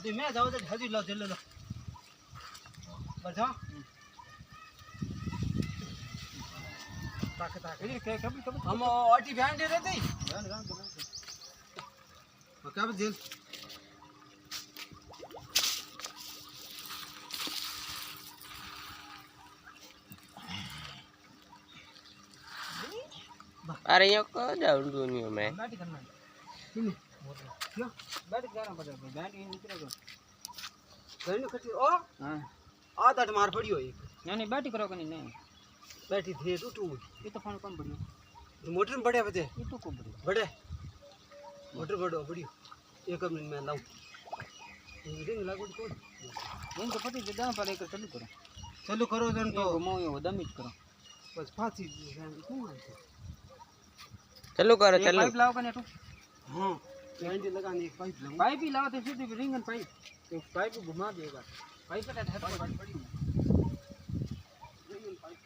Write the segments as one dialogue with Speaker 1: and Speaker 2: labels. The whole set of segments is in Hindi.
Speaker 1: अभी मैं जाओ तो हजी लो चल लो बस हां ताके ताके ये कभी कभी हम ओटी बैंड दे देती बैंड बैंड क्या जेल
Speaker 2: अरे यो को जाऊं दुनिया में
Speaker 1: बैठ करना नहीं क्यों बैठ जाना पड़ेगा बैंड ये निकलेगा घरी खटी ओ हां आ तट मार पड़ी हो एक नहीं बैठ करो कि नहीं बैठी थे टूटू ये तो फोन कौन बढ़ियो मोटर में बढ़िया बजे ये तो को बढ़िया बड़े मोटर बड़ो बढ़ियो एक मिनट में लाऊं रिंग लागू तो रिंग तो पति दे दां पर एक चालू करो जन तो घुमाओ ये दमित करो बस फांसी
Speaker 2: चलो करो चलो
Speaker 1: पाइप लाओ कने तो हां बैंड लगाने एक पाइप ही लाओ तो सीधी रिंग एंड पाइप एक पाइप घुमा देगा पाइप पे है बड़ी रिंग एंड पाइप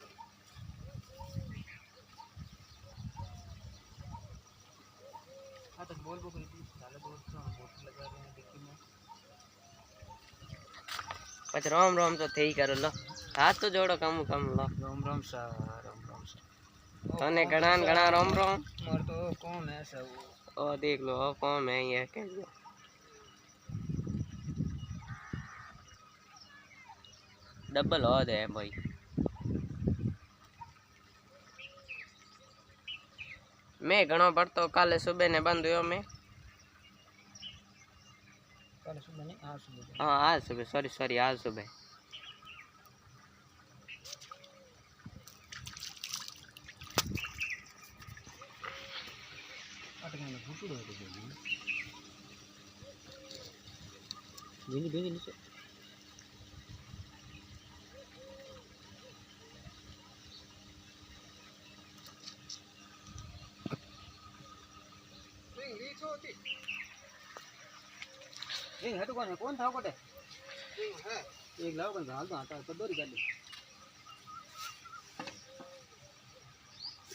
Speaker 1: हां तक बोल को डाले तो मोटर लगा रहे हैं डिक्की में
Speaker 2: पछ राम राम तो थई करो लो हाथ तो जोड़ो कम कम लो
Speaker 1: राम राम सा
Speaker 2: तने घणा घणा राम राम
Speaker 1: मोर तो कौन है सब
Speaker 2: ओ देख लो कौन है ये कह दो डबल हो दे भाई मैं घणो पड़तो काले सुबह ने बंद हुयो मैं
Speaker 1: कल सुबह नहीं आज सुबह
Speaker 2: हां आज सुबह सॉरी आज सुबह
Speaker 1: अटकने फुटू दो बेनी नीचे रिंग है तो कौन था कोटे रिंग है एक लाओ कन हाल तो आता तो दोरी गाली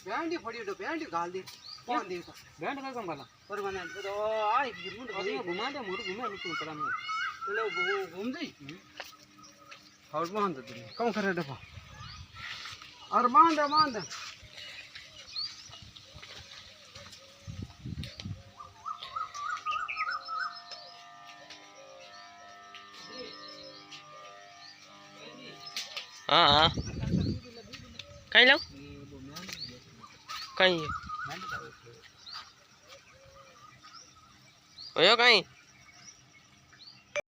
Speaker 1: बैंड ही फड़ी तो बैंड गाल दे कौन दे तो बैंड का कम वाला परमानेंट तो आई मुंड घुमा दे मुंड घुमा निकल पड़ा मैं चलो वो घूम जाई और बांध दे कौन करे दफा और बांध
Speaker 2: हां हां कहीं लो कहीं ओयो कहीं